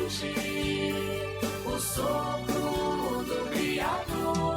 sentir o sopro do Criador.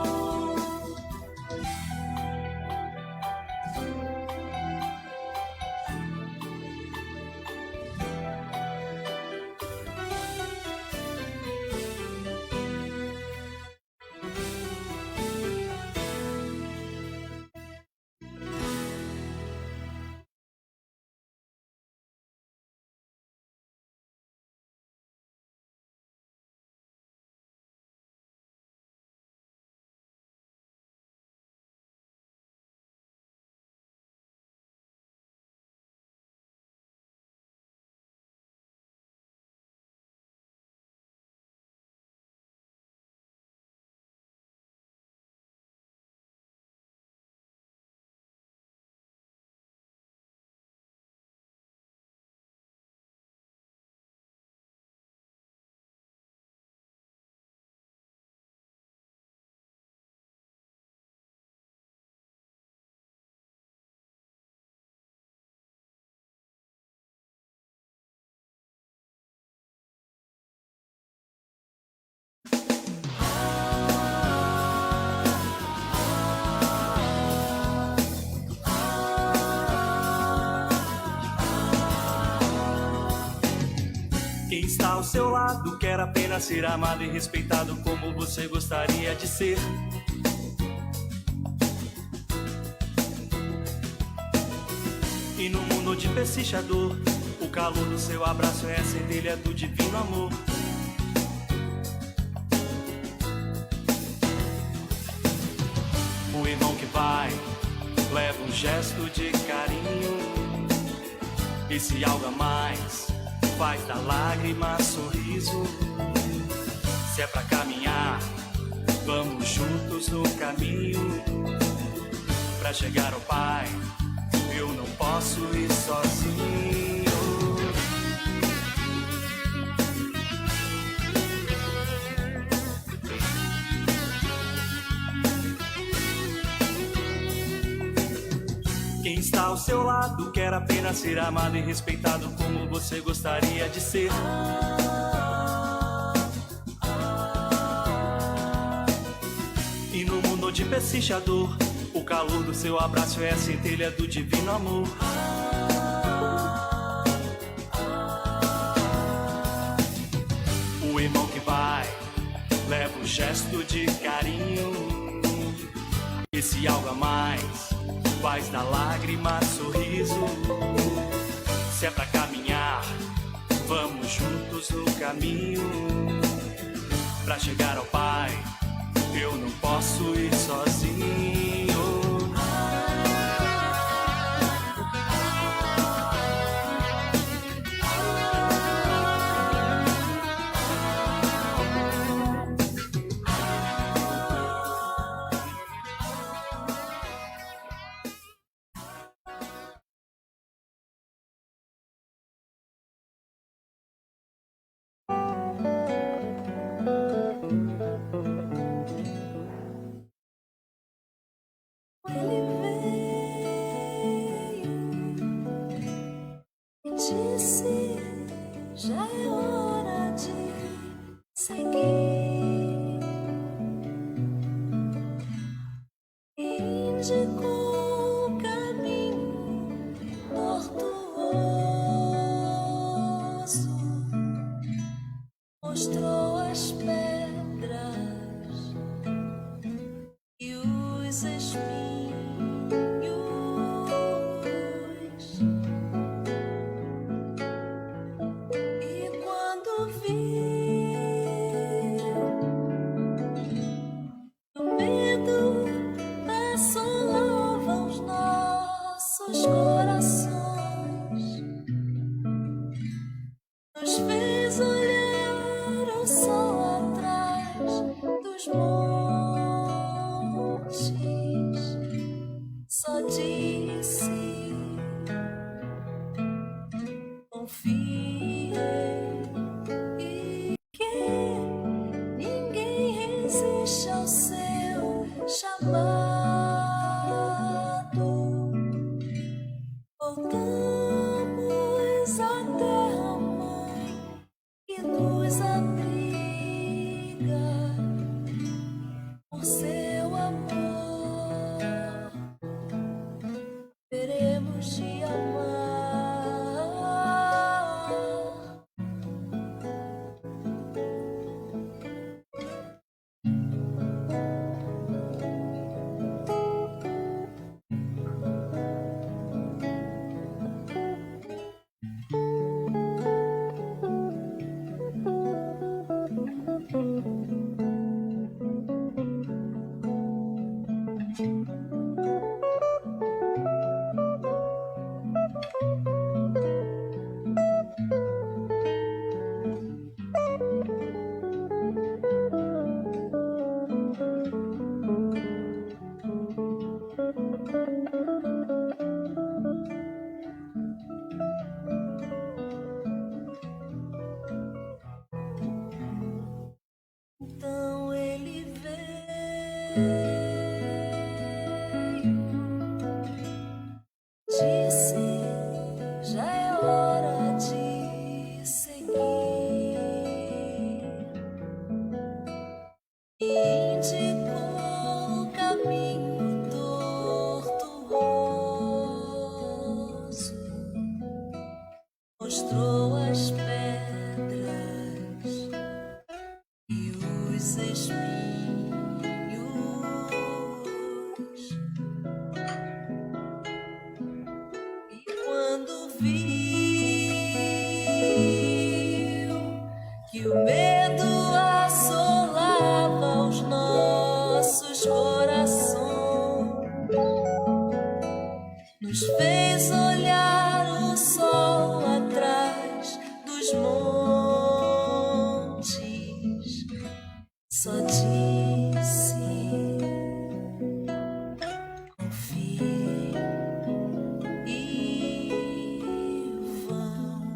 Quem está ao seu lado quer apenas ser amado e respeitado como você gostaria de ser. E no mundo de pechinchador, o calor do seu abraço é a centelha do divino amor. O irmão que vai, leva um gesto de carinho. E se algo a mais, faz da lágrima sorriso. Se é pra caminhar, vamos juntos no caminho. Pra chegar ao Pai, eu não posso ir sozinho. Quem está ao seu lado quer apenas ser amado e respeitado como você gostaria de ser. E no mundo de pechinchador, o calor do seu abraço é a centelha do divino amor. O irmão que vai, leva um gesto de carinho. E se algo a mais, faz da lágrima sorriso. Se é pra caminhar, vamos juntos no caminho. Pra chegar ao Pai, eu não posso ir sozinho. Disse, já é hora de seguir. Indicou o caminho tortuoso, mostrou as pedras e os espinhos. Nos fez olhar ao sol atrás dos montes. Só disse: confie e que ninguém resiste ao seu chamado. Voltamos à terra mãe Disse, já é hora de seguir, e indicou o caminho tortuoso, mostrou as pedras e os espinhos. E quando viu que o medo assolava os nossos corações, nos fez olhar o sol atrás dos montes. Só disse: confie e vão.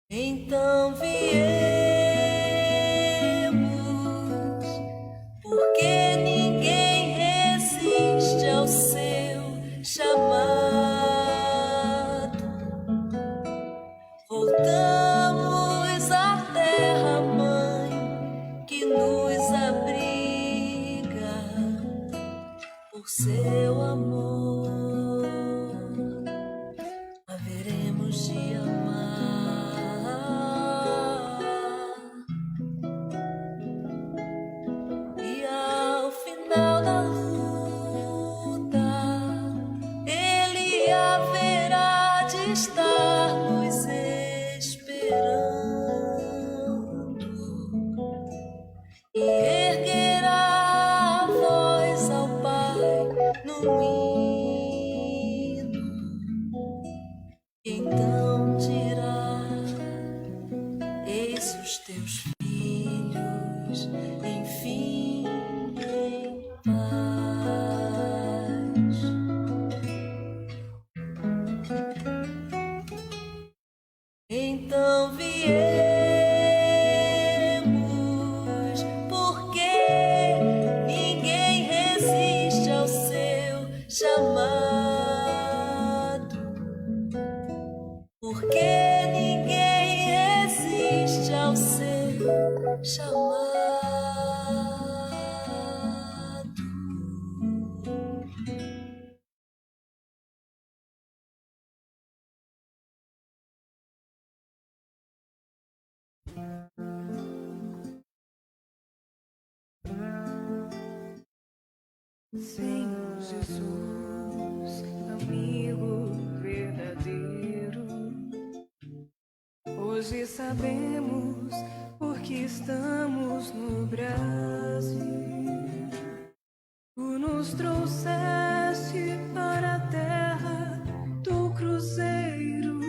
Então viemos, porque ninguém resiste ao seu chamado. Voltamos à terra-mãe que nos abriga por seu amor. Haveremos de amar, e ao final da luta Ele haverá de estar nos esperando e erguerá a voz ao Pai num hino. Então dirá: eis os teus filhos, enfim, em paz. Então viemos, porque ninguém resiste ao seu chamado, porque ninguém resiste ao seu chamado. Senhor Jesus, amigo verdadeiro, hoje sabemos porque estamos no Brasil. Tu nos trouxeste para a terra do cruzeiro,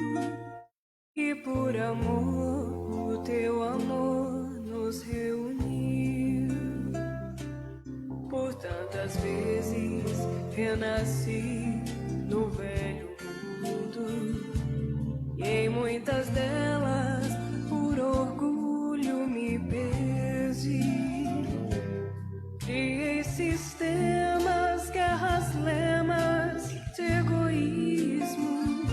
e por amor, o teu amor nos reuniu. Por tantas vezes renasci no velho mundo, e em muitas delas por orgulho me perdi. Criei sistemas, guerras, lemas de egoísmo,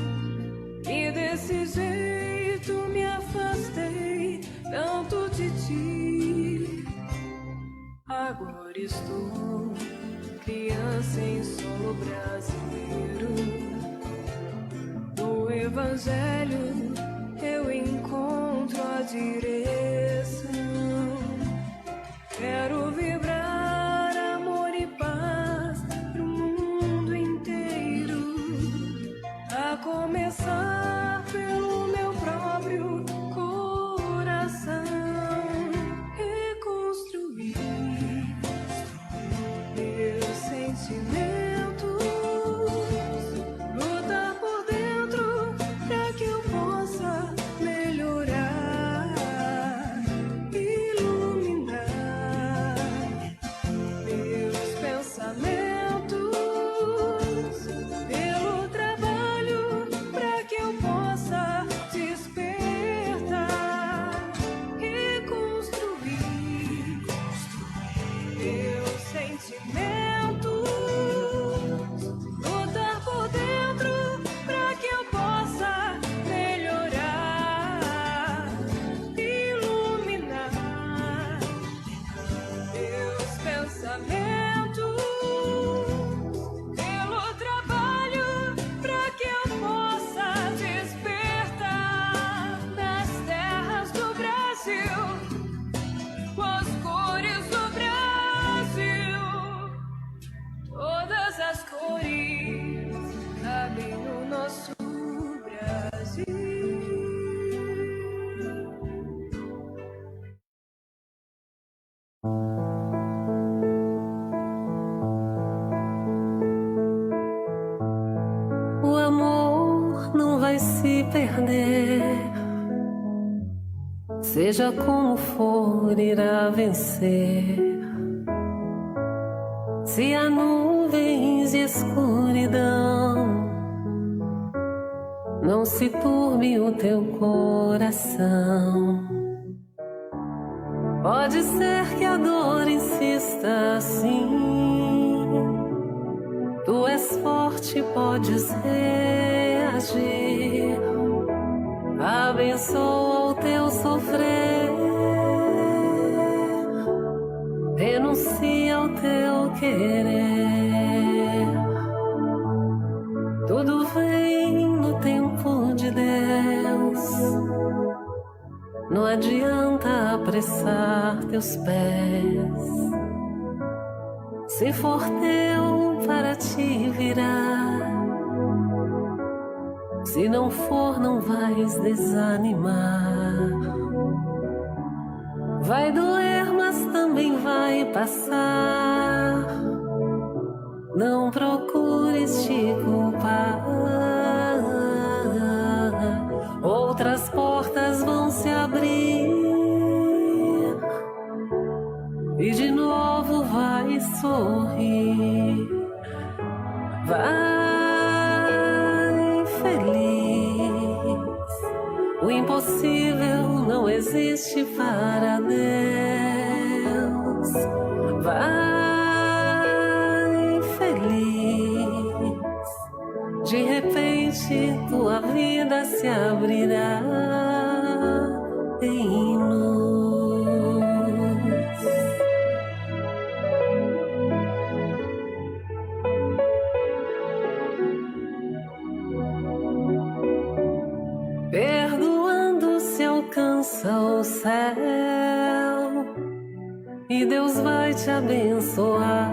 e desse jeito me afastei tanto de ti. Agora estou criança em solo brasileiro. No Evangelho eu encontro a direção. Quero vibrar amor e paz pro mundo inteiro, a começar pelo meu próprio coração. Reconstruir meus sentimentos, lutar por dentro pra que eu possa melhorar, iluminar não vai se perder. Seja como for, irá vencer. Se há nuvens e escuridão, não se turbe o teu coração. Pode ser que a dor insista assim. Tu és forte, podes reagir. Abençoa o teu sofrer. Renuncia ao teu querer. Tudo vem no tempo de Deus. Não adianta apressar teus pés. Se for teu, para te virar. Se não for, não vais desanimar. Vai doer, mas também vai passar. Não procures te culpar. Outras portas vão se abrir e de novo vai sorrir. Vai feliz. O impossível não existe para Deus. Vai feliz. De repente tua vida se abrirá em luz. Perdoando se alcança o céu e Deus vai te abençoar.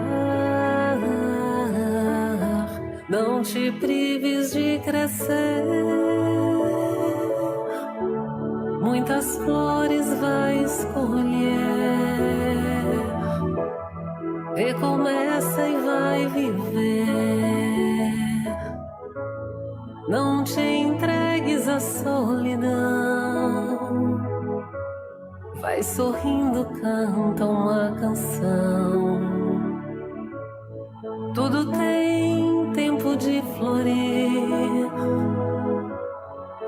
Não te prives de crescer. Muitas flores vais colher. Recomeça e vai viver. Não te entregues à solidão. Vai sorrindo, canta uma canção. Tudo tem tempo de florir.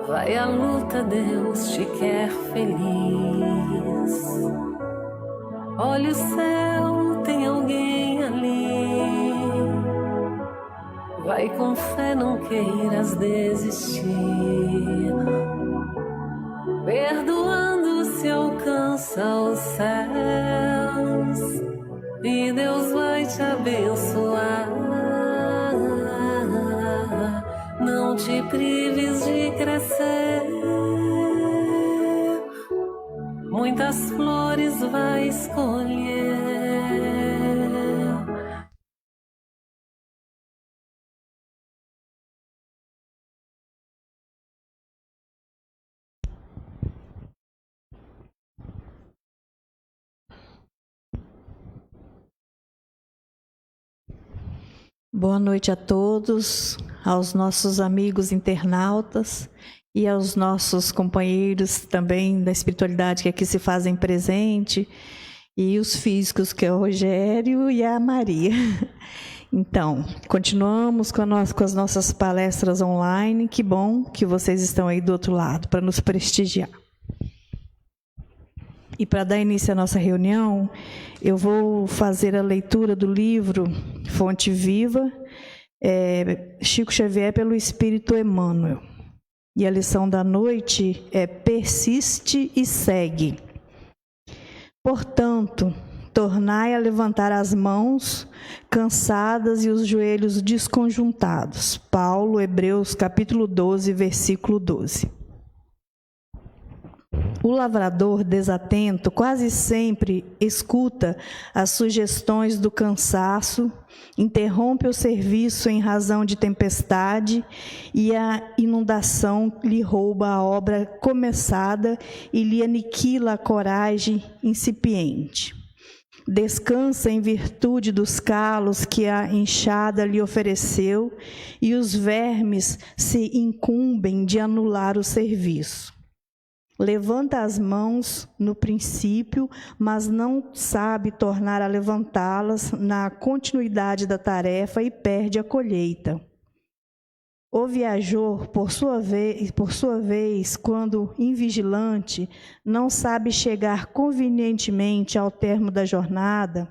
Vai à luta, Deus te quer feliz. Olha o céu, tem alguém ali. Vai com fé, não queiras desistir. Perdoando se alcança os céus e Deus vai te abençoar. Não te prives de crescer. Muitas flores vai escolher. Boa noite a todos, aos nossos amigos internautas e aos nossos companheiros também da espiritualidade que aqui se fazem presente, e os físicos, que é o Rogério e a Maria. Então, continuamos com as nossas palestras online. Que bom que vocês estão aí do outro lado para nos prestigiar. E para dar início à nossa reunião, eu vou fazer a leitura do livro Fonte Viva, Chico Xavier pelo Espírito Emmanuel. E a lição da noite é Persiste e segue. Portanto, tornai a levantar as mãos cansadas e os joelhos desconjuntados. Paulo, Hebreus, capítulo 12, versículo 12. O lavrador desatento quase sempre escuta as sugestões do cansaço, interrompe o serviço em razão de tempestade e a inundação lhe rouba a obra começada e lhe aniquila a coragem incipiente. descansa em virtude dos calos que a enxada lhe ofereceu, e os vermes se incumbem de anular o serviço. Levanta as mãos no princípio, mas não sabe tornar a levantá-las na continuidade da tarefa e perde a colheita. O viajor, por sua vez, quando invigilante, não sabe chegar convenientemente ao termo da jornada,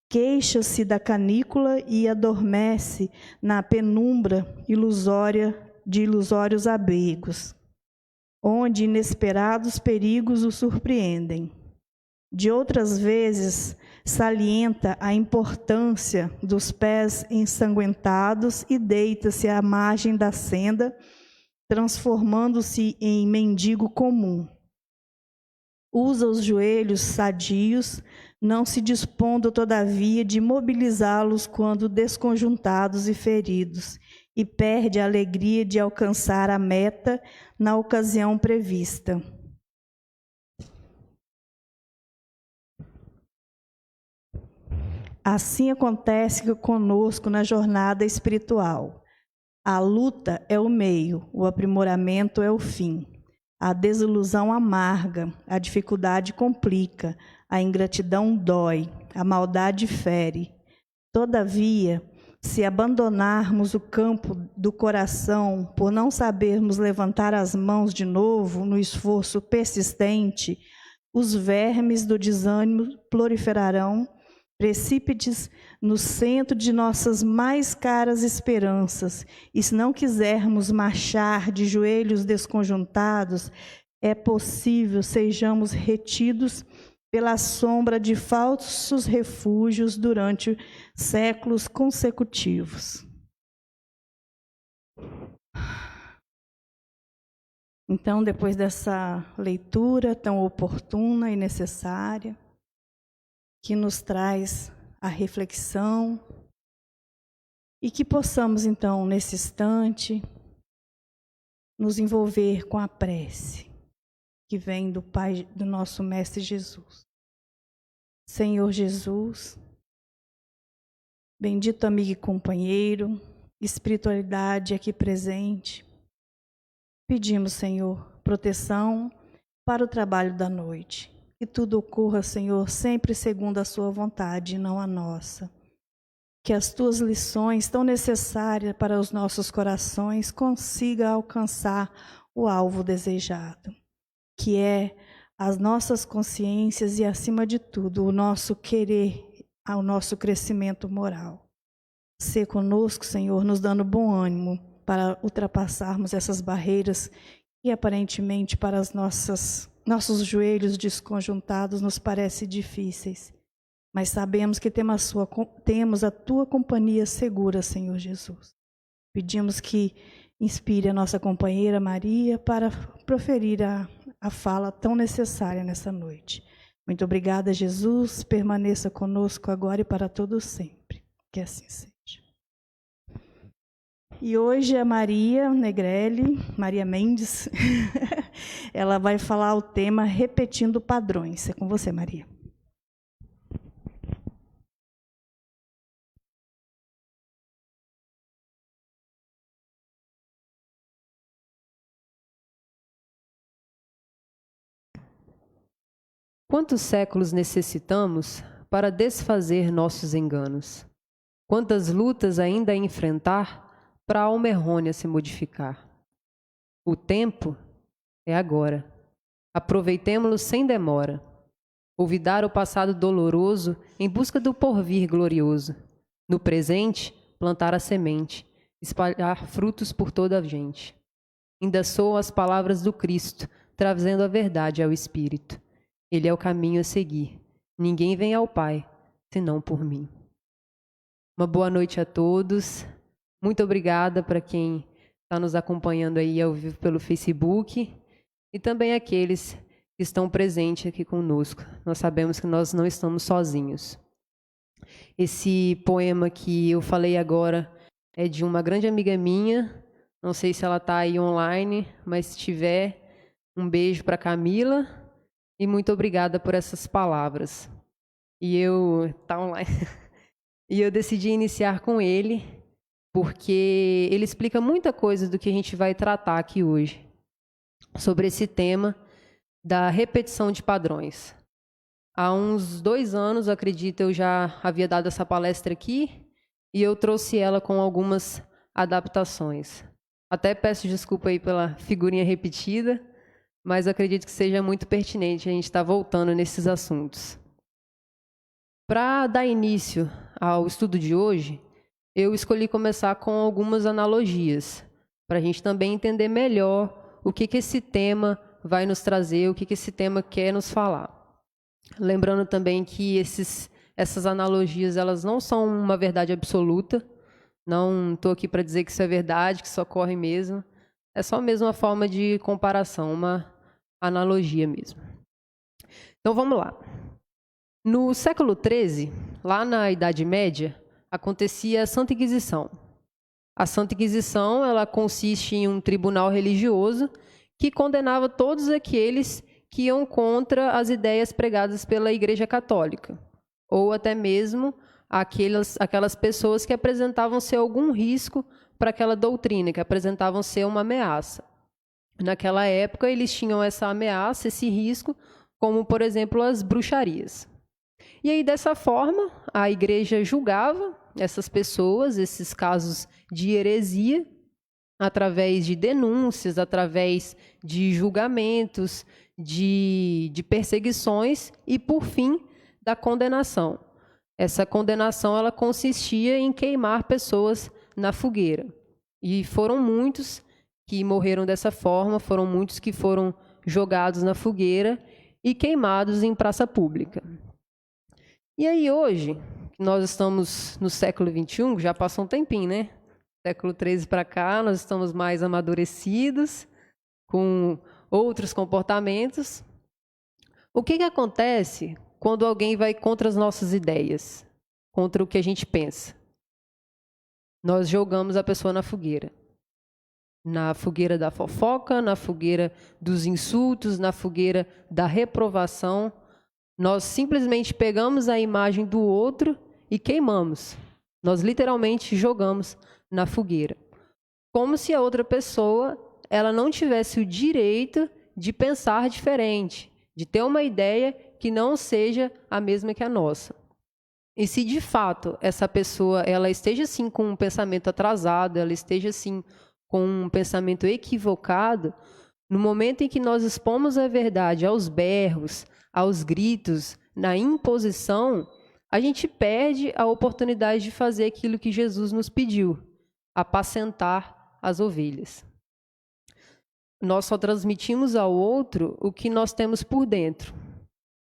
queixa-se da canícula e adormece na penumbra ilusória de ilusórios abrigos, onde inesperados perigos o surpreendem. De outras vezes, salienta a importância dos pés ensanguentados e deita-se à margem da senda, transformando-se em mendigo comum. Usa os joelhos sadios, não se dispondo, todavia, de mobilizá-los quando desconjuntados e feridos, e perde a alegria de alcançar a meta na ocasião prevista. Assim acontece conosco na jornada espiritual. A luta é o meio, o aprimoramento é o fim. A desilusão amarga, a dificuldade complica, a ingratidão dói, a maldade fere. Todavia, se abandonarmos o campo do coração por não sabermos levantar as mãos de novo no esforço persistente, os vermes do desânimo proliferarão, precípites no centro de nossas mais caras esperanças, e se não quisermos marchar de joelhos desconjuntados, é possível sejamos retidos pela sombra de falsos refúgios durante séculos consecutivos. Então, depois dessa leitura tão oportuna e necessária, que nos traz a reflexão, e que possamos, então, nesse instante, nos envolver com a prece que vem do Pai, do nosso Mestre Jesus. Senhor Jesus, bendito amigo e companheiro, espiritualidade aqui presente, pedimos, Senhor, proteção para o trabalho da noite. Que tudo ocorra, Senhor, sempre segundo a sua vontade e não a nossa. Que as tuas lições tão necessárias para os nossos corações consigam alcançar o alvo desejado, que é as nossas consciências e, acima de tudo, o nosso querer, ao nosso crescimento moral. Sê conosco, Senhor, nos dando bom ânimo para ultrapassarmos essas barreiras que aparentemente para as nossos joelhos desconjuntados nos parecem difíceis, mas sabemos que temos a tua companhia segura, Senhor Jesus. Pedimos que inspire a nossa companheira Maria para proferir a fala tão necessária nessa noite. Muito obrigada, Jesus. Permaneça conosco agora e para todo sempre. Que assim seja. E hoje a Maria Negrelli, Maria Mendes, ela vai falar o tema Repetindo Padrões. É com você, Maria. Quantos séculos necessitamos para desfazer nossos enganos? Quantas lutas ainda a enfrentar para a alma errônea se modificar? O tempo é agora. Aproveitemo-lo sem demora. Olvidar o passado doloroso em busca do porvir glorioso. No presente, plantar a semente, espalhar frutos por toda a gente. Ainda soam as palavras do Cristo, trazendo a verdade ao Espírito. Ele é o caminho a seguir. Ninguém vem ao Pai, senão por mim. Uma boa noite a todos. Muito obrigada para quem está nos acompanhando aí ao vivo pelo Facebook e também aqueles que estão presentes aqui conosco. Nós sabemos que nós não estamos sozinhos. Esse poema que eu falei agora é de uma grande amiga minha. Não sei se ela está aí online, mas se tiver, um beijo para Camila. e muito obrigada por essas palavras. E eu decidi iniciar com ele, porque ele explica muita coisa do que a gente vai tratar aqui hoje, sobre esse tema da repetição de padrões. Há uns 2 anos, acredito, eu já havia dado essa palestra aqui, e eu trouxe ela com algumas adaptações. Até peço desculpa aí pela figurinha repetida, mas acredito que seja muito pertinente a gente estar voltando nesses assuntos. Para dar início ao estudo de hoje, eu escolhi começar com algumas analogias, para a gente também entender melhor o que esse tema vai nos trazer, o que esse tema quer nos falar. Lembrando também que essas analogias elas não são uma verdade absoluta, não estou aqui para dizer que isso é verdade, que isso ocorre mesmo, é só mesmo uma forma de comparação, uma analogia mesmo. Então vamos lá. No século XIII, lá na Idade Média, acontecia a Santa Inquisição. A Santa Inquisição ela consiste em um tribunal religioso que condenava todos aqueles que iam contra as ideias pregadas pela Igreja Católica, ou até mesmo aquelas pessoas que apresentavam ser algum risco para aquela doutrina, que apresentavam ser uma ameaça. Naquela época, eles tinham essa ameaça, esse risco, como, por exemplo, as bruxarias. E aí, dessa forma, a Igreja julgava essas pessoas, esses casos de heresia, através de denúncias, através de julgamentos, de perseguições e, por fim, da condenação. Essa condenação ela consistia em queimar pessoas na fogueira. E foram muitos que morreram dessa forma, foram muitos que foram jogados na fogueira e queimados em praça pública. E aí hoje, nós estamos no século XXI, já passou um tempinho, né? Século XIII para cá, nós estamos mais amadurecidos, com outros comportamentos. O que acontece quando alguém vai contra as nossas ideias, contra o que a gente pensa? Nós jogamos a pessoa na fogueira da fofoca, na fogueira dos insultos, na fogueira da reprovação. Nós simplesmente pegamos a imagem do outro e queimamos. Nós literalmente jogamos na fogueira. Como se a outra pessoa ela não tivesse o direito de pensar diferente, de ter uma ideia que não seja a mesma que a nossa. E se de fato essa pessoa ela esteja assim com um pensamento atrasado, ela esteja assim com um pensamento equivocado, no momento em que nós expomos a verdade aos berros, aos gritos, na imposição, a gente perde a oportunidade de fazer aquilo que Jesus nos pediu, apacentar as ovelhas. Nós só transmitimos ao outro o que nós temos por dentro.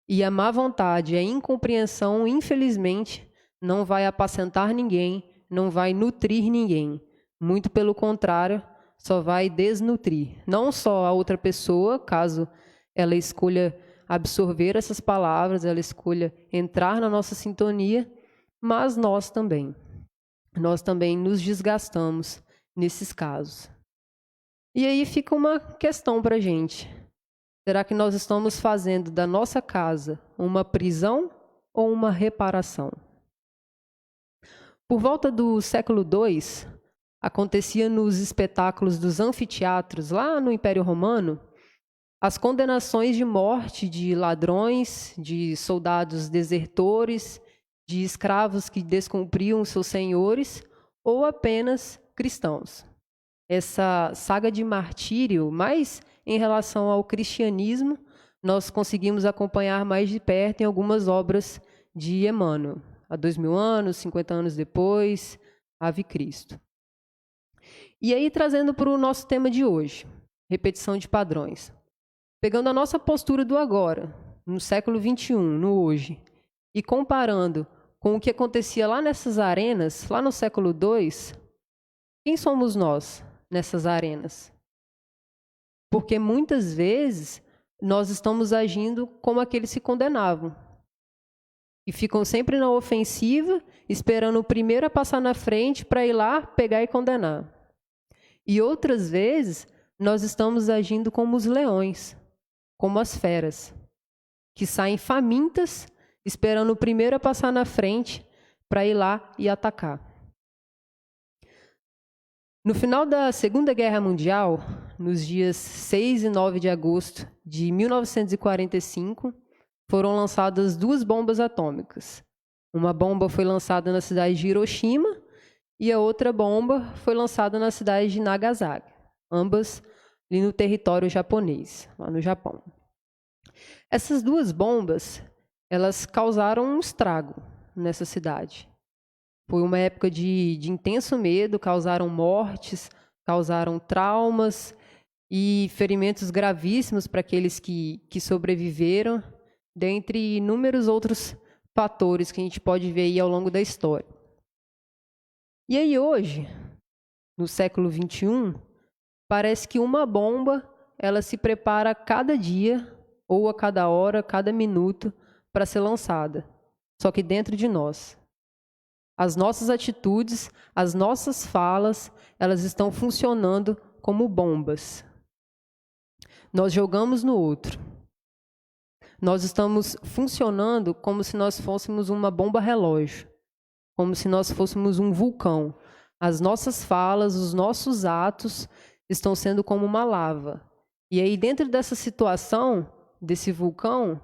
E a má vontade, a incompreensão, infelizmente, não vai apacentar ninguém, não vai nutrir ninguém. Muito pelo contrário, só vai desnutrir. Não só a outra pessoa, caso ela escolha absorver essas palavras, ela escolha entrar na nossa sintonia, mas nós também. Nós também nos desgastamos nesses casos. E aí fica uma questão para a gente. Será que nós estamos fazendo da nossa casa uma prisão ou uma reparação? Por volta do século II, acontecia nos espetáculos dos anfiteatros, lá no Império Romano, as condenações de morte de ladrões, de soldados desertores, de escravos que descumpriam seus senhores, ou apenas cristãos. Essa saga de martírio, mais em relação ao cristianismo, nós conseguimos acompanhar mais de perto em algumas obras de Emmanuel. Há 2000 anos, 50 anos depois, Ave Cristo. E aí, trazendo para o nosso tema de hoje, repetição de padrões. Pegando a nossa postura do agora, no século XXI, no hoje, e comparando com o que acontecia lá nessas arenas, lá no século II, quem somos nós nessas arenas? Porque muitas vezes nós estamos agindo como aqueles que condenavam. E ficam sempre na ofensiva, esperando o primeiro a passar na frente para ir lá, pegar e condenar. E outras vezes nós estamos agindo como os leões, como as feras. que saem famintas, esperando o primeiro a passar na frente para ir lá e atacar. No final da Segunda Guerra Mundial, nos dias 6 e 9 de agosto de 1945, foram lançadas 2 bombas atômicas. Uma bomba foi lançada na cidade de Hiroshima e a outra bomba foi lançada na cidade de Nagasaki, ambas ali no território japonês, lá no Japão. Essas 2 bombas, elas causaram um estrago nessa cidade. Foi uma época de intenso medo, causaram mortes, causaram traumas e ferimentos gravíssimos para aqueles que sobreviveram, dentre inúmeros outros fatores que a gente pode ver aí ao longo da história. E aí hoje, no século XXI, parece que uma bomba ela se prepara a cada dia, ou a cada hora, a cada minuto, para ser lançada, só que dentro de nós. As nossas atitudes, as nossas falas, elas estão funcionando como bombas. Nós jogamos no outro. Nós estamos funcionando como se nós fôssemos uma bomba relógio, como se nós fôssemos um vulcão. As nossas falas, os nossos atos estão sendo como uma lava. E aí, dentro dessa situação, desse vulcão,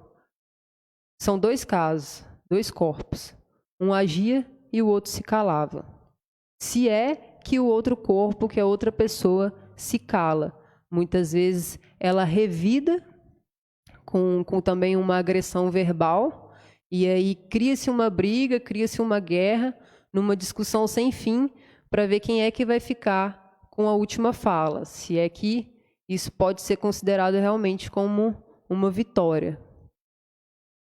são 2 casos, 2 corpos. Um agia e o outro se calava. Se é que o outro corpo, que a outra pessoa, se cala. Muitas vezes ela revida com também uma agressão verbal, e aí cria-se uma briga, cria-se uma guerra, numa discussão sem fim, para ver quem é que vai ficar com a última fala, se é que isso pode ser considerado realmente como uma vitória.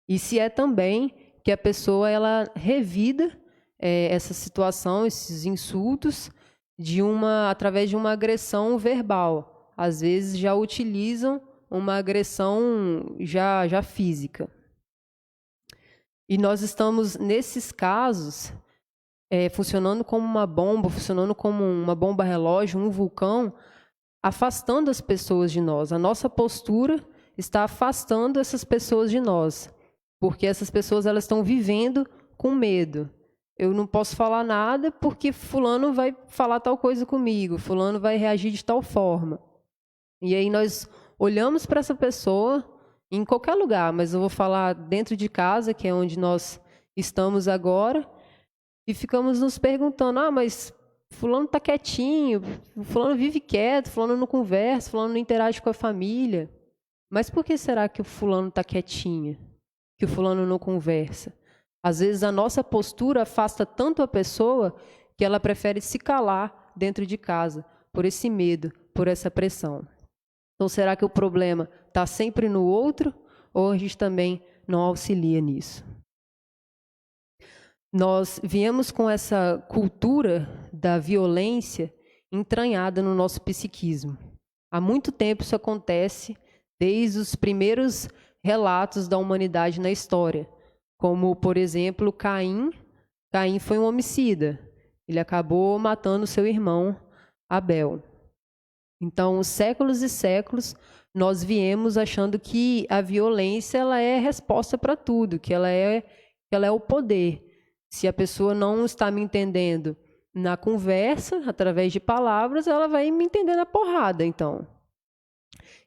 E se é também que a pessoa ela revida essa situação, esses insultos, através de uma agressão verbal. Às vezes já utilizam uma agressão já física. E nós estamos, nesses casos, funcionando como uma bomba, funcionando como uma bomba relógio, um vulcão, afastando as pessoas de nós. A nossa postura está afastando essas pessoas de nós, porque essas pessoas elas estão vivendo com medo. Eu não posso falar nada porque fulano vai falar tal coisa comigo, fulano vai reagir de tal forma. E aí nós olhamos para essa pessoa em qualquer lugar, mas eu vou falar dentro de casa, que é onde nós estamos agora, e ficamos nos perguntando, mas fulano está quietinho, fulano vive quieto, fulano não conversa, fulano não interage com a família. Mas por que será que o fulano está quietinho, que o fulano não conversa? Às vezes a nossa postura afasta tanto a pessoa que ela prefere se calar dentro de casa, por esse medo, por essa pressão. Então, será que o problema está sempre no outro ou a gente também não auxilia nisso? Nós viemos com essa cultura da violência entranhada no nosso psiquismo. Há muito tempo isso acontece, desde os primeiros relatos da humanidade na história, como, por exemplo, Caim. Caim foi um homicida. Ele acabou matando seu irmão Abel. Então, séculos e séculos, nós viemos achando que a violência ela é resposta para tudo, que ela é o poder. Se a pessoa não está me entendendo na conversa, através de palavras, ela vai me entender na porrada, então.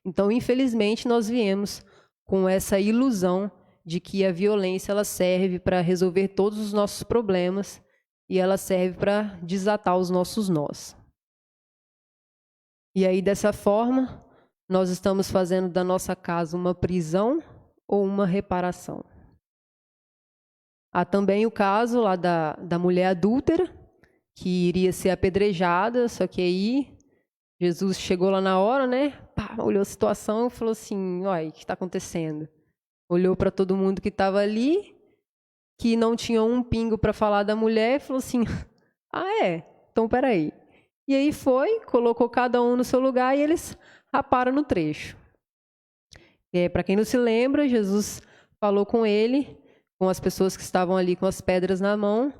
Então, infelizmente, nós viemos com essa ilusão de que a violência ela serve para resolver todos os nossos problemas e ela serve para desatar os nossos nós. E aí, dessa forma, nós estamos fazendo da nossa casa uma prisão ou uma reparação. Há também o caso lá da mulher adúltera, que iria ser apedrejada, só que aí Jesus chegou lá na hora, né? Pá, olhou a situação e falou assim, olha, o que está acontecendo? Olhou para todo mundo que estava ali, que não tinha um pingo para falar da mulher, e falou assim, então peraí. E aí foi, colocou cada um no seu lugar e eles raparam no trecho. Para quem não se lembra, Jesus falou com ele, com as pessoas que estavam ali com as pedras na mão,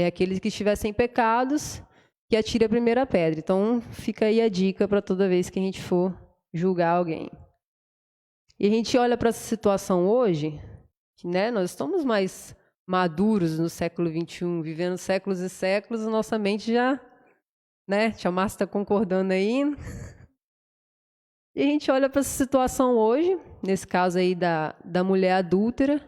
aqueles que estivessem pecados, que atire a primeira pedra. Então, fica aí a dica para toda vez que a gente for julgar alguém. E a gente olha para essa situação hoje, que, né, nós estamos mais maduros no século XXI, vivendo séculos e séculos, a nossa mente já, né, Tia Márcia está concordando aí. E a gente olha para essa situação hoje, nesse caso aí da mulher adúltera,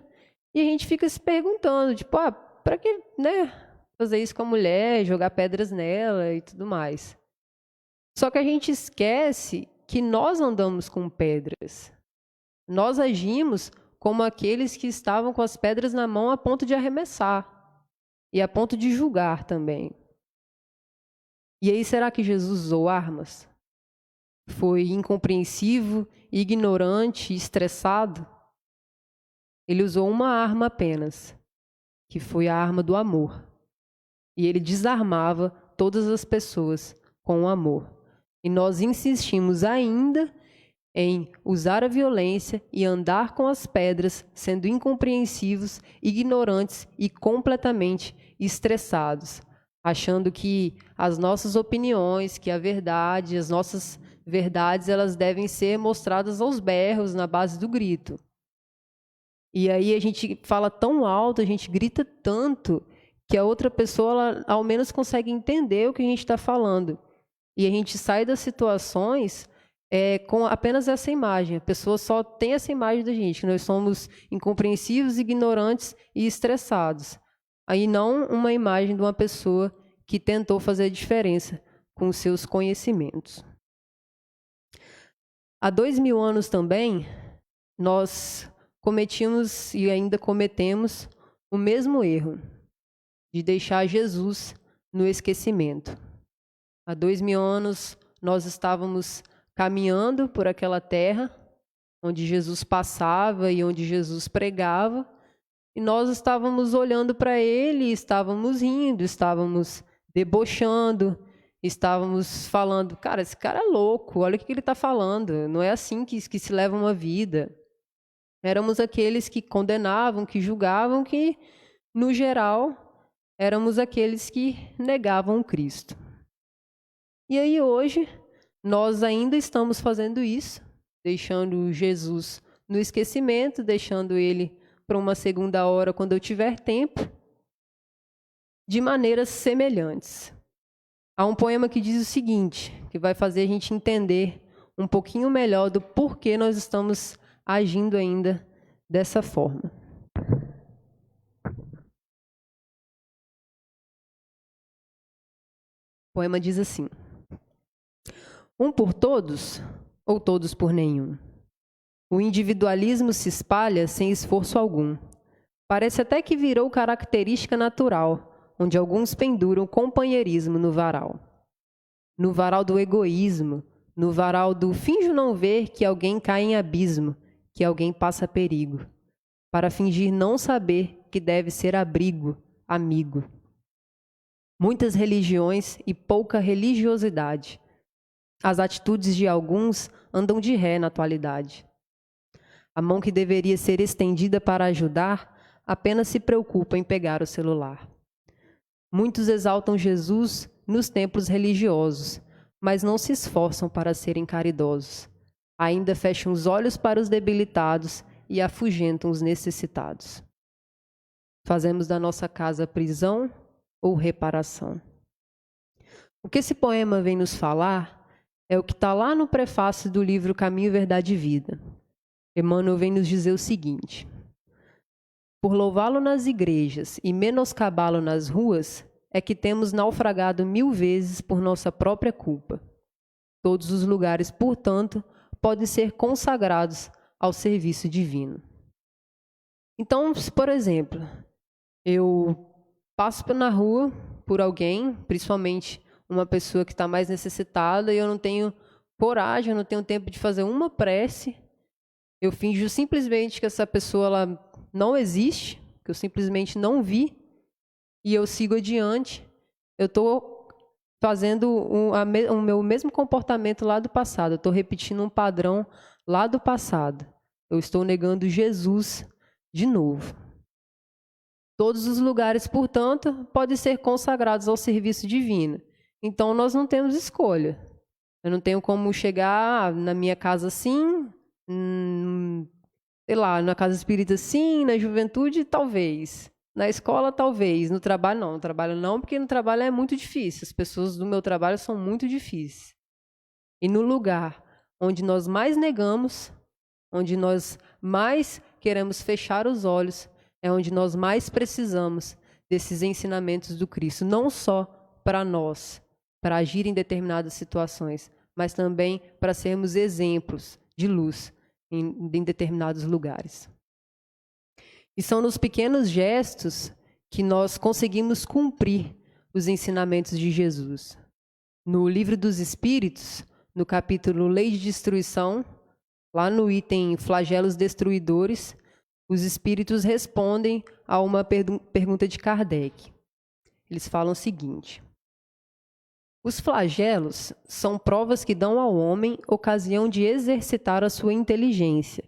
e a gente fica se perguntando, tipo, para que, né, fazer isso com a mulher, jogar pedras nela e tudo mais. Só que a gente esquece que nós andamos com pedras. Nós agimos como aqueles que estavam com as pedras na mão a ponto de arremessar e a ponto de julgar também. E aí, será que Jesus usou armas? Foi incompreensivo, ignorante, estressado? Ele usou uma arma apenas, que foi a arma do amor. E ele desarmava todas as pessoas com o amor. E nós insistimos ainda em usar a violência e andar com as pedras, sendo incompreensivos, ignorantes e completamente estressados, achando que as nossas opiniões, que a verdade, as nossas verdades, elas devem ser mostradas aos berros, na base do grito. E aí a gente fala tão alto, a gente grita tanto, que a outra pessoa, ela, ao menos, consegue entender o que a gente está falando. E a gente sai das situações com apenas essa imagem. A pessoa só tem essa imagem da gente, que nós somos incompreensivos, ignorantes e estressados. Aí não uma imagem de uma pessoa que tentou fazer a diferença com os seus conhecimentos. Há 2000 anos também, nós cometimos e ainda cometemos o mesmo erro de deixar Jesus no esquecimento. Há 2000 anos, nós estávamos caminhando por aquela terra onde Jesus passava e onde Jesus pregava, e nós estávamos olhando para ele, estávamos rindo, estávamos debochando, estávamos falando, cara, esse cara é louco, olha o que ele está falando, não é assim que se leva uma vida. Éramos aqueles que condenavam, que julgavam, que, no geral, éramos aqueles que negavam Cristo. E aí hoje, nós ainda estamos fazendo isso, deixando Jesus no esquecimento, deixando ele para uma segunda hora quando eu tiver tempo, de maneiras semelhantes. Há um poema que diz o seguinte, que vai fazer a gente entender um pouquinho melhor do porquê nós estamos agindo ainda dessa forma. O poema diz assim: um por todos ou todos por nenhum? O individualismo se espalha sem esforço algum. Parece até que virou característica natural, onde alguns penduram o companheirismo no varal. No varal do egoísmo, no varal do finjo não ver que alguém cai em abismo, que alguém passa perigo, para fingir não saber que deve ser abrigo, amigo. Muitas religiões e pouca religiosidade. As atitudes de alguns andam de ré na atualidade. A mão que deveria ser estendida para ajudar apenas se preocupa em pegar o celular. Muitos exaltam Jesus nos templos religiosos, mas não se esforçam para serem caridosos. Ainda fecham os olhos para os debilitados e afugentam os necessitados. Fazemos da nossa casa prisão ou reparação? O que esse poema vem nos falar é o que está lá no prefácio do livro Caminho, Verdade e Vida. Emmanuel vem nos dizer o seguinte: por louvá-lo nas igrejas e menoscabá-lo nas ruas, é que temos naufragado 1000 vezes por nossa própria culpa. Todos os lugares, portanto, podem ser consagrados ao serviço divino. Então, se, por exemplo, eu passo na rua por alguém, principalmente uma pessoa que está mais necessitada, e eu não tenho coragem, eu não tenho tempo de fazer uma prece, eu finjo simplesmente que essa pessoa ela não existe, que eu simplesmente não vi, e eu sigo adiante, eu estou fazendo o meu mesmo comportamento lá do passado, eu estou repetindo um padrão lá do passado. Eu estou negando Jesus de novo. Todos os lugares, portanto, podem ser consagrados ao serviço divino. Então, nós não temos escolha. Eu não tenho como chegar na minha casa assim, sei lá, na casa espírita sim, na juventude talvez, na escola talvez, no trabalho não. No trabalho não, porque no trabalho é muito difícil. As pessoas do meu trabalho são muito difíceis. E no lugar onde nós mais negamos, onde nós mais queremos fechar os olhos, é onde nós mais precisamos desses ensinamentos do Cristo, não só para nós, para agir em determinadas situações, mas também para sermos exemplos de luz em determinados lugares. E são nos pequenos gestos que nós conseguimos cumprir os ensinamentos de Jesus. No Livro dos Espíritos, no capítulo Lei de Destruição, lá no item Flagelos Destruidores, os espíritos respondem a uma pergunta de Kardec. Eles falam o seguinte: os flagelos são provas que dão ao homem ocasião de exercitar a sua inteligência,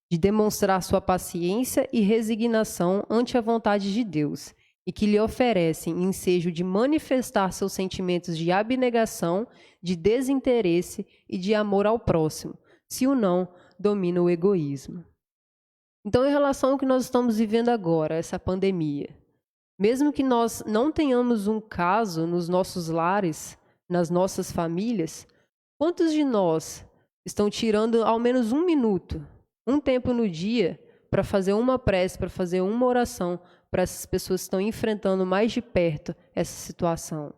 de demonstrar sua paciência e resignação ante a vontade de Deus, e que lhe oferecem ensejo de manifestar seus sentimentos de abnegação, de desinteresse e de amor ao próximo, se o não domina o egoísmo. Então, em relação ao que nós estamos vivendo agora, essa pandemia, mesmo que nós não tenhamos um caso nos nossos lares, nas nossas famílias, quantos de nós estão tirando ao menos um minuto, um tempo no dia, para fazer uma prece, para fazer uma oração para essas pessoas que estão enfrentando mais de perto essa situação?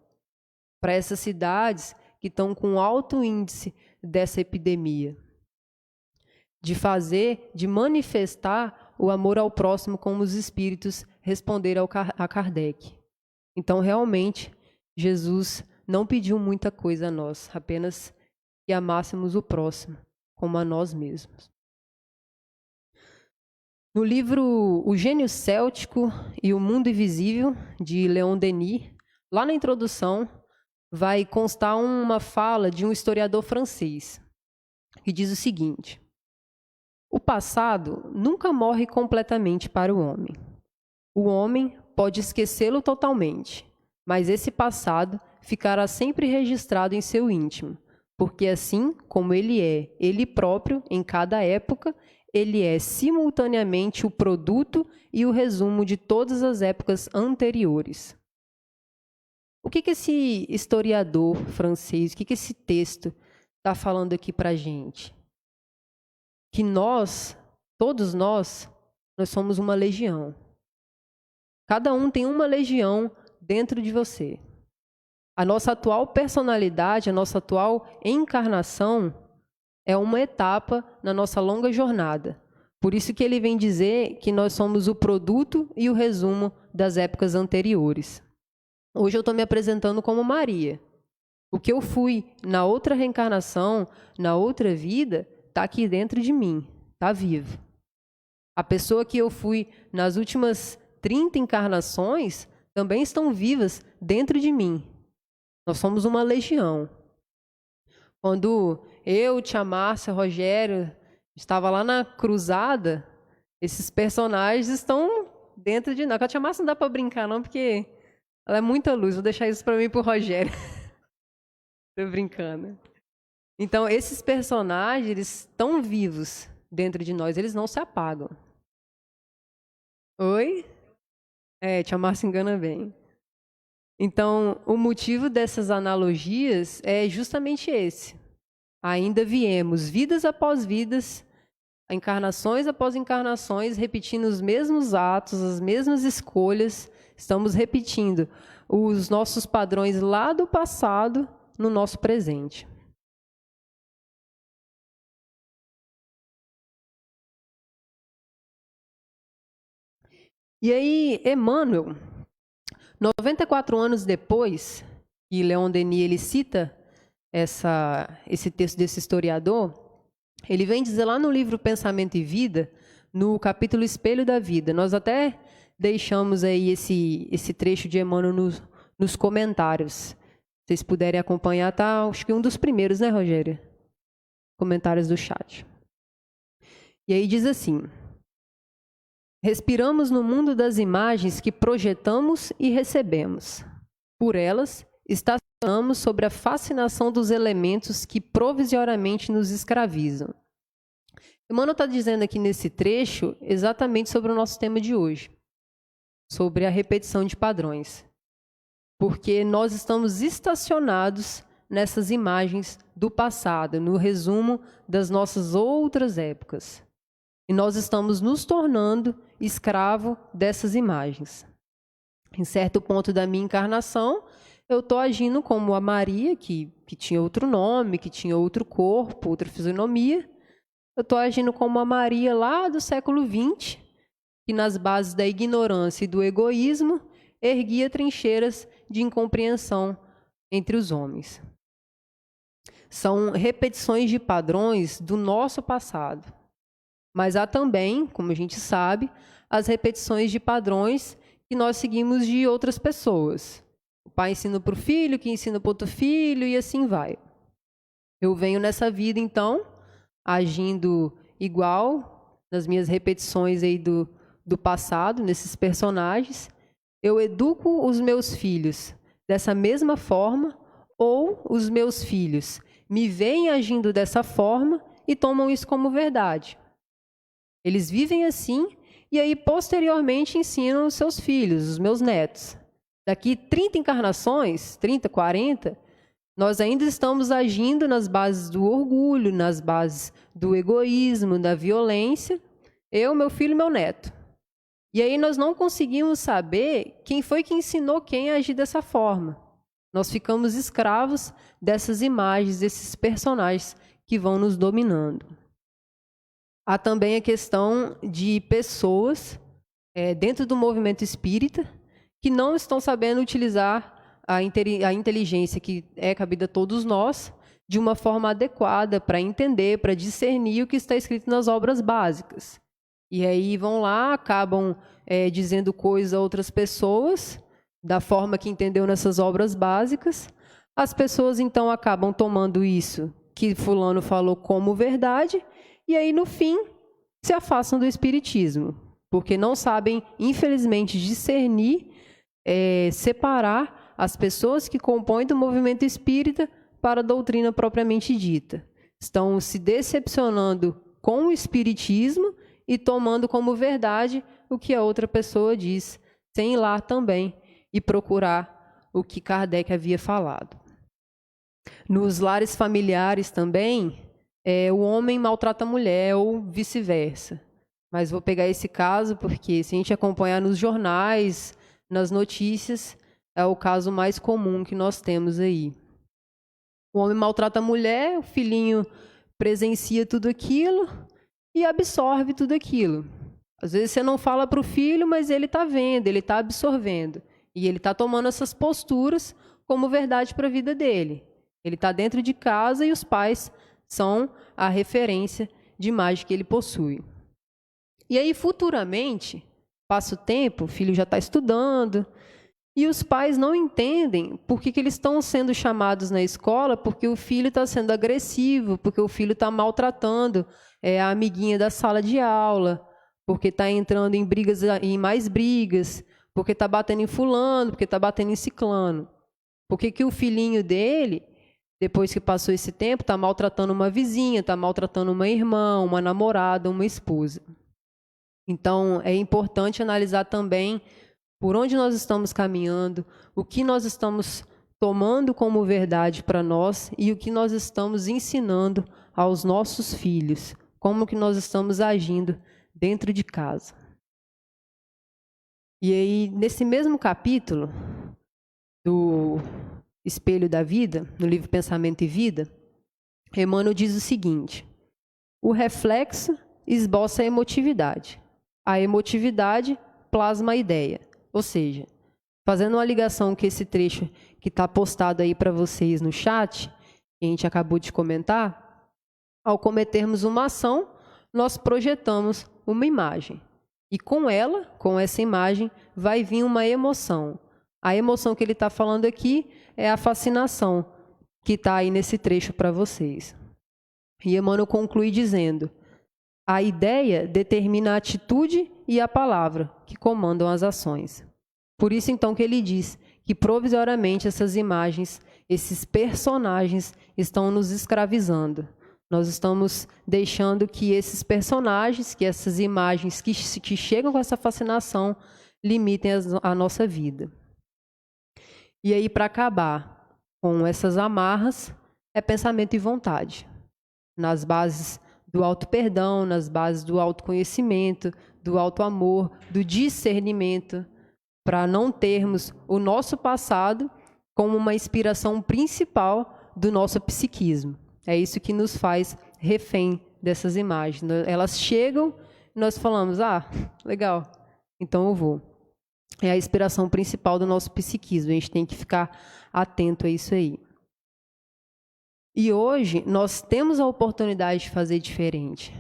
Para essas cidades que estão com alto índice dessa epidemia. De manifestar o amor ao próximo, como os espíritos responderam a Kardec. Então, realmente, Jesus não pediu muita coisa a nós, apenas que amássemos o próximo, como a nós mesmos. No livro O Gênio Céltico e o Mundo Invisível, de Leon Denis, lá na introdução, vai constar uma fala de um historiador francês, que diz o seguinte: o passado nunca morre completamente para o homem. O homem pode esquecê-lo totalmente, mas esse passado ficará sempre registrado em seu íntimo, porque assim como ele é ele próprio em cada época, ele é simultaneamente o produto e o resumo de todas as épocas anteriores. O que esse historiador francês, o que esse texto está falando aqui para a gente? Que nós, todos nós somos uma legião. Cada um tem uma legião dentro de você. A nossa atual personalidade, a nossa atual encarnação é uma etapa na nossa longa jornada. Por isso que ele vem dizer que nós somos o produto e o resumo das épocas anteriores. Hoje eu estou me apresentando como Maria. O que eu fui na outra reencarnação, na outra vida, está aqui dentro de mim, está vivo. A pessoa que eu fui nas últimas 30 encarnações também estão vivas dentro de mim. Nós somos uma legião. Quando eu, Tia Márcia, Rogério, estava lá na cruzada, esses personagens estão dentro de nós. Com a Tia Márcia não dá para brincar não, porque ela é muita luz. Vou deixar isso para mim e para o Rogério. Estou brincando. Então, esses personagens, eles estão vivos dentro de nós, eles não se apagam. Oi? Tia Márcia engana bem. Então, o motivo dessas analogias é justamente esse. Ainda viemos, vidas após vidas, encarnações após encarnações, repetindo os mesmos atos, as mesmas escolhas. Estamos repetindo os nossos padrões lá do passado no nosso presente. E aí, Emmanuel, 94 anos depois, que Leon Denis ele cita esse texto desse historiador, ele vem dizer lá no livro Pensamento e Vida, no capítulo Espelho da Vida. Nós até deixamos aí esse trecho de Emmanuel nos comentários. Se vocês puderem acompanhar, tá? Acho que um dos primeiros, né, Rogério? Comentários do chat. E aí diz assim: respiramos no mundo das imagens que projetamos e recebemos. Por elas, estacionamos sobre a fascinação dos elementos que provisoriamente nos escravizam. Emmanuel está dizendo aqui nesse trecho exatamente sobre o nosso tema de hoje, sobre a repetição de padrões. Porque nós estamos estacionados nessas imagens do passado, no resumo das nossas outras épocas. E nós estamos nos tornando escravo dessas imagens. Em certo ponto da minha encarnação, eu estou agindo como a Maria, que tinha outro nome, que tinha outro corpo, outra fisionomia. Eu estou agindo como a Maria lá do século XX, que nas bases da ignorância e do egoísmo erguia trincheiras de incompreensão entre os homens. São repetições de padrões do nosso passado. Mas há também, como a gente sabe, as repetições de padrões que nós seguimos de outras pessoas. O pai ensina para o filho, que ensina para outro filho, e assim vai. Eu venho nessa vida, então, agindo igual, nas minhas repetições aí do passado, nesses personagens. Eu educo os meus filhos dessa mesma forma, ou os meus filhos me veem agindo dessa forma e tomam isso como verdade. Eles vivem assim e aí, posteriormente, ensinam os seus filhos, os meus netos. Daqui 30 encarnações, 30, 40, nós ainda estamos agindo nas bases do orgulho, nas bases do egoísmo, da violência. Eu, meu filho e meu neto. E aí nós não conseguimos saber quem foi que ensinou quem a agir dessa forma. Nós ficamos escravos dessas imagens, desses personagens que vão nos dominando. Há também a questão de pessoas dentro do movimento espírita que não estão sabendo utilizar a inteligência que é cabida a todos nós de uma forma adequada para entender, para discernir o que está escrito nas obras básicas. E aí vão lá, acabam dizendo coisas a outras pessoas da forma que entendeu nessas obras básicas. As pessoas, então, acabam tomando isso que fulano falou como verdade e aí, no fim, se afastam do espiritismo, porque não sabem, infelizmente, discernir, separar as pessoas que compõem do movimento espírita para a doutrina propriamente dita. Estão se decepcionando com o espiritismo e tomando como verdade o que a outra pessoa diz, sem ir lá também e procurar o que Kardec havia falado. Nos lares familiares também, o homem maltrata a mulher ou vice-versa. Mas vou pegar esse caso porque, se a gente acompanhar nos jornais, nas notícias, é o caso mais comum que nós temos aí. O homem maltrata a mulher, o filhinho presencia tudo aquilo e absorve tudo aquilo. Às vezes você não fala para o filho, mas ele está vendo, ele está absorvendo. E ele está tomando essas posturas como verdade para a vida dele. Ele está dentro de casa e os pais são a referência de imagem que ele possui. E aí, futuramente, passa o tempo, o filho já está estudando, e os pais não entendem por que eles estão sendo chamados na escola, porque o filho está sendo agressivo, porque o filho está maltratando a amiguinha da sala de aula, porque está entrando em brigas, em mais brigas, porque está batendo em fulano, porque está batendo em ciclano. Por que o filhinho dele, depois que passou esse tempo, está maltratando uma vizinha, está maltratando uma irmã, uma namorada, uma esposa. Então, é importante analisar também por onde nós estamos caminhando, o que nós estamos tomando como verdade para nós e o que nós estamos ensinando aos nossos filhos, como que nós estamos agindo dentro de casa. E aí, nesse mesmo capítulo do Espelho da Vida, no livro Pensamento e Vida, Emmanuel diz o seguinte: o reflexo esboça a emotividade plasma a ideia. Ou seja, fazendo uma ligação com esse trecho que está postado aí para vocês no chat, que a gente acabou de comentar, ao cometermos uma ação, nós projetamos uma imagem. E com ela, com essa imagem, vai vir uma emoção. A emoção que ele está falando aqui é a fascinação, que está aí nesse trecho para vocês. E Emmanuel conclui dizendo: a ideia determina a atitude e a palavra, que comandam as ações. Por isso, então, que ele diz que, provisoriamente, essas imagens, esses personagens, estão nos escravizando. Nós estamos deixando que esses personagens, que essas imagens que chegam com essa fascinação, limitem a nossa vida. E aí, para acabar com essas amarras, é pensamento e vontade. Nas bases do auto-perdão, nas bases do autoconhecimento, do auto-amor, do discernimento, para não termos o nosso passado como uma inspiração principal do nosso psiquismo. É isso que nos faz refém dessas imagens. Elas chegam e nós falamos, legal, então eu vou. É a inspiração principal do nosso psiquismo. A gente tem que ficar atento a isso aí. E hoje nós temos a oportunidade de fazer diferente.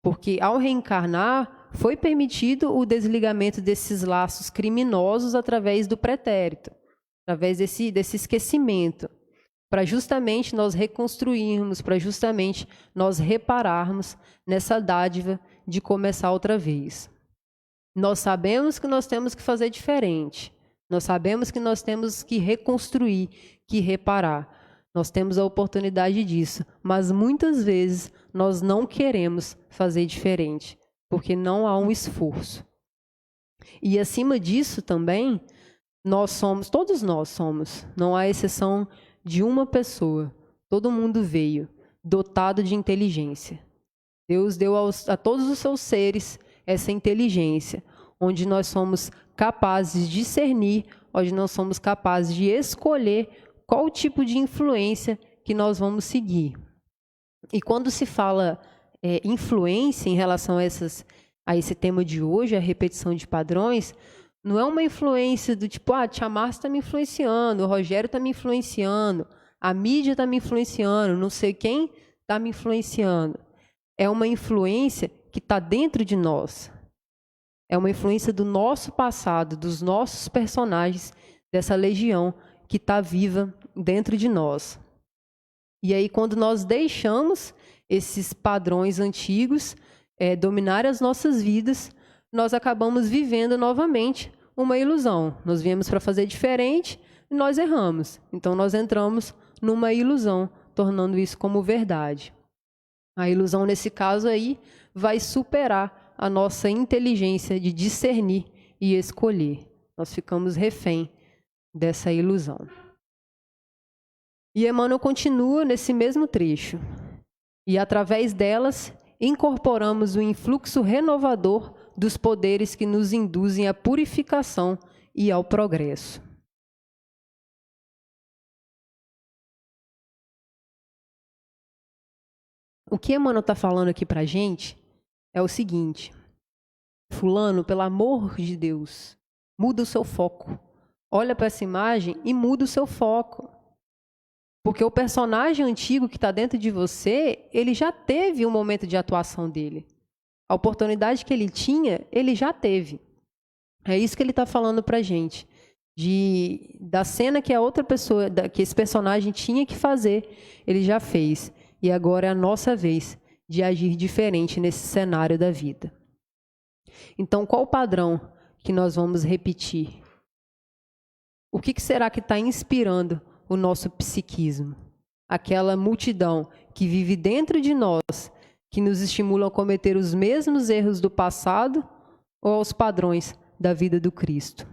Porque ao reencarnar, foi permitido o desligamento desses laços criminosos através do pretérito, através desse esquecimento, para justamente nós reconstruirmos, para justamente nós repararmos nessa dádiva de começar outra vez. Nós sabemos que nós temos que fazer diferente, nós sabemos que nós temos que reconstruir, que reparar. Nós temos a oportunidade disso, mas muitas vezes nós não queremos fazer diferente, porque não há um esforço. E acima disso também, todos nós somos, não há exceção de uma pessoa, todo mundo veio dotado de inteligência. Deus deu a todos os seus seres essa inteligência, onde nós somos capazes de discernir, onde nós somos capazes de escolher qual tipo de influência que nós vamos seguir. E quando se fala influência em relação a esse tema de hoje, a repetição de padrões, não é uma influência do tipo, a tia Márcia está me influenciando, o Rogério está me influenciando, a mídia está me influenciando, não sei quem está me influenciando. É uma influência que está dentro de nós. É uma influência do nosso passado, dos nossos personagens, dessa legião que está viva dentro de nós. E aí, quando nós deixamos esses padrões antigos dominarem as nossas vidas, nós acabamos vivendo novamente uma ilusão. Nós viemos para fazer diferente e nós erramos. Então, nós entramos numa ilusão, tornando isso como verdade. A ilusão, nesse caso aí, vai superar a nossa inteligência de discernir e escolher. Nós ficamos refém dessa ilusão. E Emmanuel continua nesse mesmo trecho. E através delas, incorporamos o influxo renovador dos poderes que nos induzem à purificação e ao progresso. O que Emmanuel está falando aqui para a gente é o seguinte: fulano, pelo amor de Deus, muda o seu foco. Olha para essa imagem e muda o seu foco. Porque o personagem antigo que está dentro de você, ele já teve um momento de atuação dele. A oportunidade que ele tinha, ele já teve. É isso que ele está falando para a gente. Da cena que a outra pessoa, que esse personagem tinha que fazer, ele já fez. E agora é a nossa vez de agir diferente nesse cenário da vida. Então, qual o padrão que nós vamos repetir? O que será que está inspirando o nosso psiquismo? Aquela multidão que vive dentro de nós, que nos estimulam a cometer os mesmos erros do passado ou aos padrões da vida do Cristo?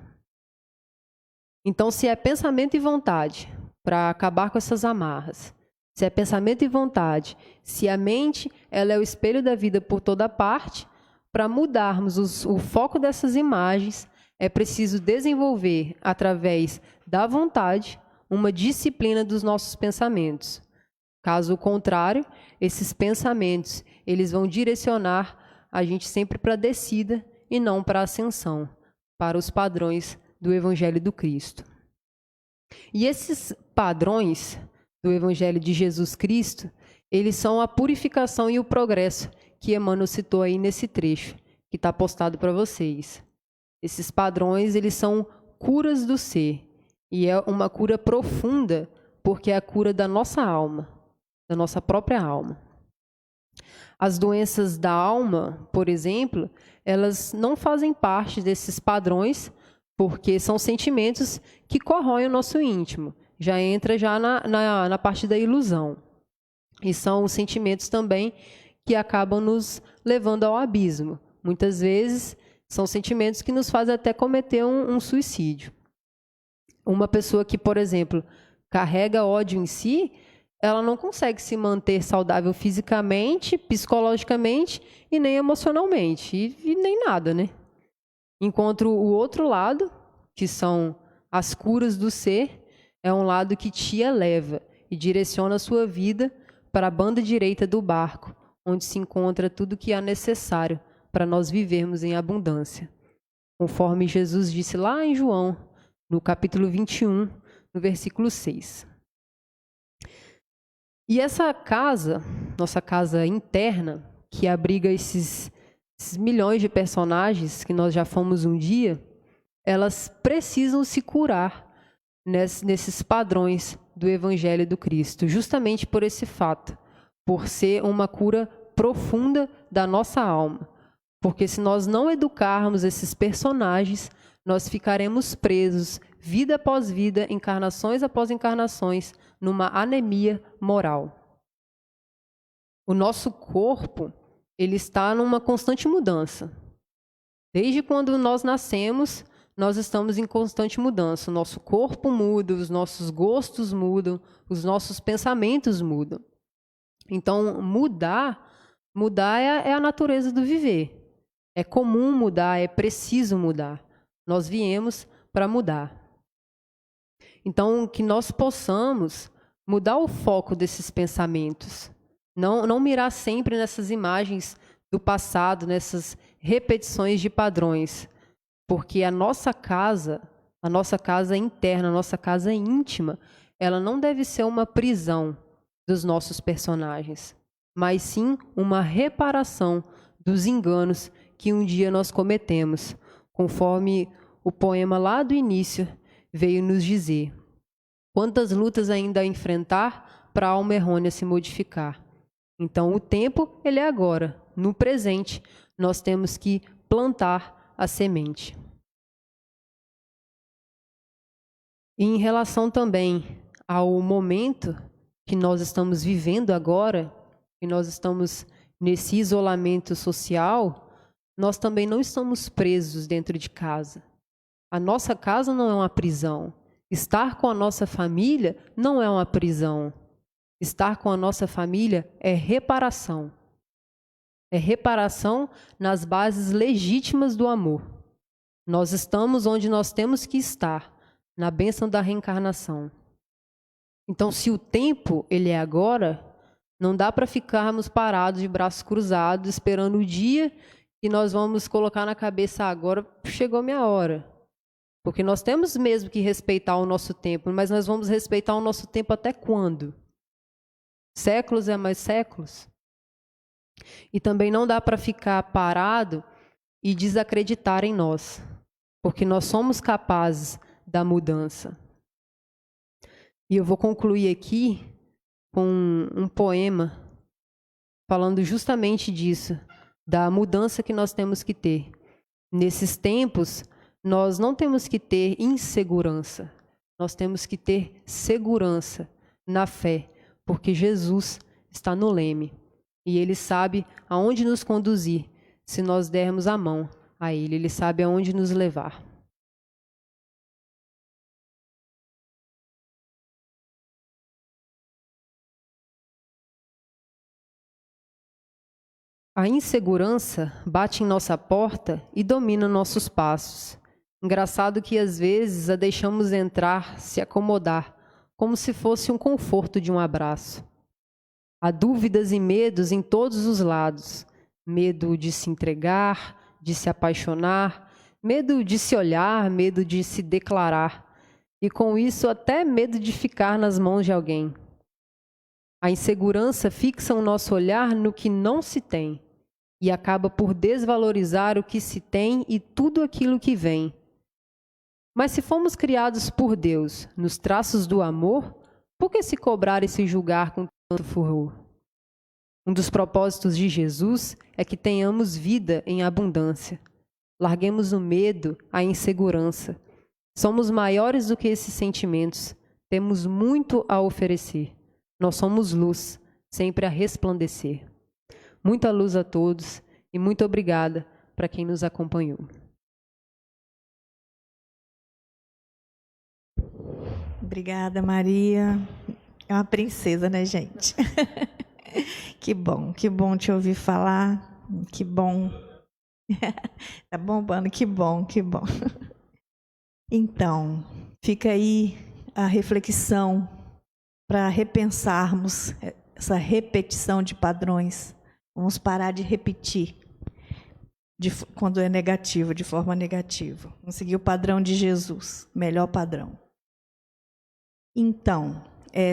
Então, se é pensamento e vontade para acabar com essas amarras, se é pensamento e vontade, se a mente ela é o espelho da vida por toda parte, para mudarmos o foco dessas imagens, é preciso desenvolver, através da vontade, uma disciplina dos nossos pensamentos. Caso contrário, esses pensamentos eles vão direcionar a gente sempre para a descida e não para a ascensão, para os padrões do Evangelho do Cristo. E esses padrões do Evangelho de Jesus Cristo, eles são a purificação e o progresso que Emmanuel citou aí nesse trecho, que está postado para vocês. Esses padrões, eles são curas do ser, e é uma cura profunda, porque é a cura da nossa alma, da nossa própria alma. As doenças da alma, por exemplo, elas não fazem parte desses padrões, porque são sentimentos que corroem o nosso íntimo. Já entra na parte da ilusão. E são os sentimentos também que acabam nos levando ao abismo. Muitas vezes são sentimentos que nos fazem até cometer um suicídio. Uma pessoa que, por exemplo, carrega ódio em si, ela não consegue se manter saudável fisicamente, psicologicamente e nem emocionalmente, e nem nada, né? Enquanto o outro lado, que são as curas do ser, é um lado que te eleva e direciona a sua vida para a banda direita do barco, onde se encontra tudo que é necessário para nós vivermos em abundância. Conforme Jesus disse lá em João, no capítulo 21, no versículo 6. E essa casa, nossa casa interna, que abriga esses milhões de personagens que nós já fomos um dia, elas precisam se curar nesses padrões do Evangelho do Cristo, justamente por esse fato, por ser uma cura profunda da nossa alma. Porque se nós não educarmos esses personagens, nós ficaremos presos, vida após vida, encarnações após encarnações, numa anemia moral. O nosso corpo, ele está numa constante mudança. Desde quando nós nascemos, nós estamos em constante mudança. O nosso corpo muda, os nossos gostos mudam, os nossos pensamentos mudam. Então, mudar é a natureza do viver. É comum mudar, é preciso mudar. Nós viemos para mudar. Então, que nós possamos mudar o foco desses pensamentos. Não mirar sempre nessas imagens do passado, nessas repetições de padrões. Porque a nossa casa interna, a nossa casa íntima, ela não deve ser uma prisão dos nossos personagens, mas sim uma reparação dos enganos que um dia nós cometemos, conforme o poema lá do início veio nos dizer. Quantas lutas ainda a enfrentar para a alma errônea se modificar? Então, o tempo, ele é agora. No presente, nós temos que plantar a semente. E em relação também ao momento que nós estamos vivendo agora, que nós estamos nesse isolamento social, nós também não estamos presos dentro de casa. A nossa casa não é uma prisão. Estar com a nossa família não é uma prisão. Estar com a nossa família é reparação. É reparação nas bases legítimas do amor. Nós estamos onde nós temos que estar, na bênção da reencarnação. Então, se o tempo ele é agora, não dá para ficarmos parados de braços cruzados, esperando o dia que nós vamos colocar na cabeça agora, chegou a minha hora. Porque nós temos mesmo que respeitar o nosso tempo, mas nós vamos respeitar o nosso tempo até quando? Séculos é mais séculos? E também não dá para ficar parado e desacreditar em nós, porque nós somos capazes da mudança. E eu vou concluir aqui com um poema falando justamente disso, da mudança que nós temos que ter. Nesses tempos, nós não temos que ter insegurança, nós temos que ter segurança na fé, porque Jesus está no leme e Ele sabe aonde nos conduzir se nós dermos a mão a Ele, Ele sabe aonde nos levar. A insegurança bate em nossa porta e domina nossos passos. Engraçado que às vezes a deixamos entrar, se acomodar, como se fosse um conforto de um abraço. Há dúvidas e medos em todos os lados. Medo de se entregar, de se apaixonar, medo de se olhar, medo de se declarar. E com isso até medo de ficar nas mãos de alguém. A insegurança fixa o nosso olhar no que não se tem e acaba por desvalorizar o que se tem e tudo aquilo que vem. Mas se fomos criados por Deus nos traços do amor, por que se cobrar e se julgar com tanto furor? Um dos propósitos de Jesus é que tenhamos vida em abundância. Larguemos o medo, a insegurança. Somos maiores do que esses sentimentos. Temos muito a oferecer. Nós somos luz, sempre a resplandecer. Muita luz a todos e muito obrigada para quem nos acompanhou. Obrigada, Maria. É uma princesa, né, gente? Que bom te ouvir falar. Que bom. Tá bombando, que bom, que bom. Então, fica aí a reflexão para repensarmos essa repetição de padrões. Vamos parar de repetir quando é negativo, de forma negativa. Vamos seguir o padrão de Jesus, melhor padrão. Então,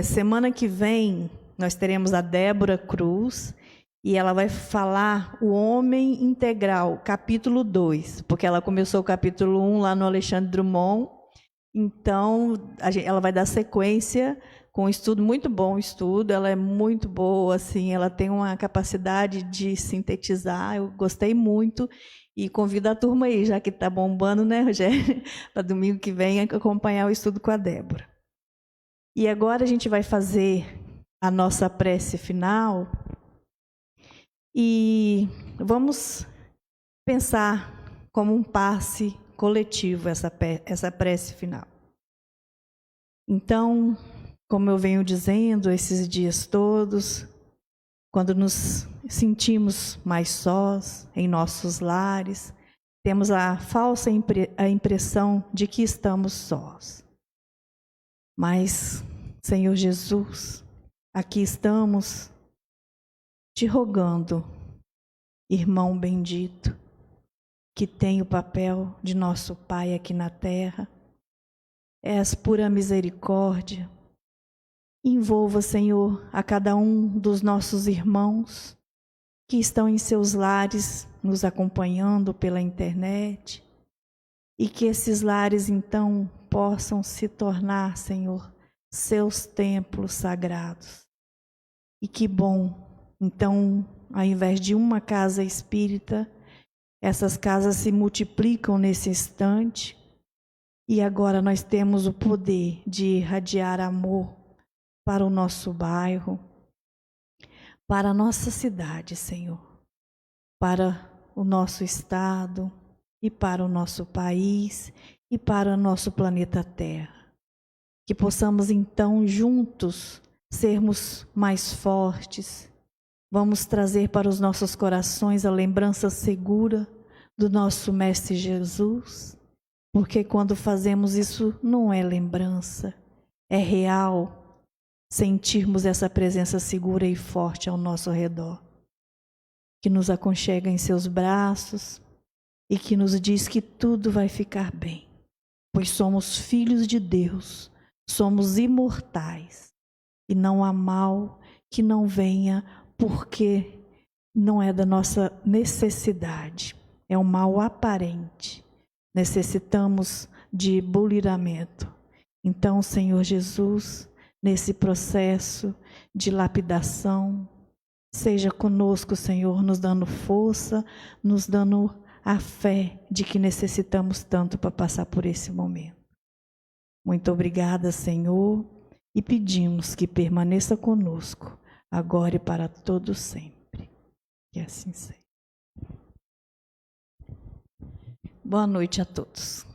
semana que vem, nós teremos a Débora Cruz, e ela vai falar o Homem Integral, capítulo 2, porque ela começou o capítulo 1 lá no Alexandre Drummond. Então, ela vai dar sequência com um estudo, muito bom estudo, ela é muito boa, assim, ela tem uma capacidade de sintetizar, eu gostei muito, e convido a turma aí, já que está bombando, né, Rogério, para domingo que vem acompanhar o estudo com a Débora. E agora a gente vai fazer a nossa prece final e vamos pensar como um passe coletivo essa prece final. Então, como eu venho dizendo esses dias todos, quando nos sentimos mais sós em nossos lares, temos a falsa impressão de que estamos sós. Mas, Senhor Jesus, aqui estamos te rogando, irmão bendito, que tem o papel de nosso Pai aqui na terra, és pura misericórdia. Envolva, Senhor, a cada um dos nossos irmãos que estão em seus lares, nos acompanhando pela internet, e que esses lares, então, possam se tornar, Senhor, seus templos sagrados. E que bom, então, ao invés de uma casa espírita, essas casas se multiplicam nesse instante, e agora nós temos o poder de irradiar amor para o nosso bairro, para a nossa cidade, Senhor, para o nosso estado e para o nosso país e para o nosso planeta Terra. Que possamos então juntos sermos mais fortes. Vamos trazer para os nossos corações a lembrança segura do nosso Mestre Jesus, porque quando fazemos isso não é lembrança, é real. Sentirmos essa presença segura e forte ao nosso redor, que nos aconchega em seus braços e que nos diz que tudo vai ficar bem, pois somos filhos de Deus, somos imortais e não há mal que não venha porque não é da nossa necessidade, é um mal aparente, necessitamos de buliramento. Então, Senhor Jesus, nesse processo de lapidação, seja conosco, Senhor, nos dando força, nos dando a fé de que necessitamos tanto para passar por esse momento. Muito obrigada, Senhor, e pedimos que permaneça conosco, agora e para todo sempre. Que assim seja. Boa noite a todos.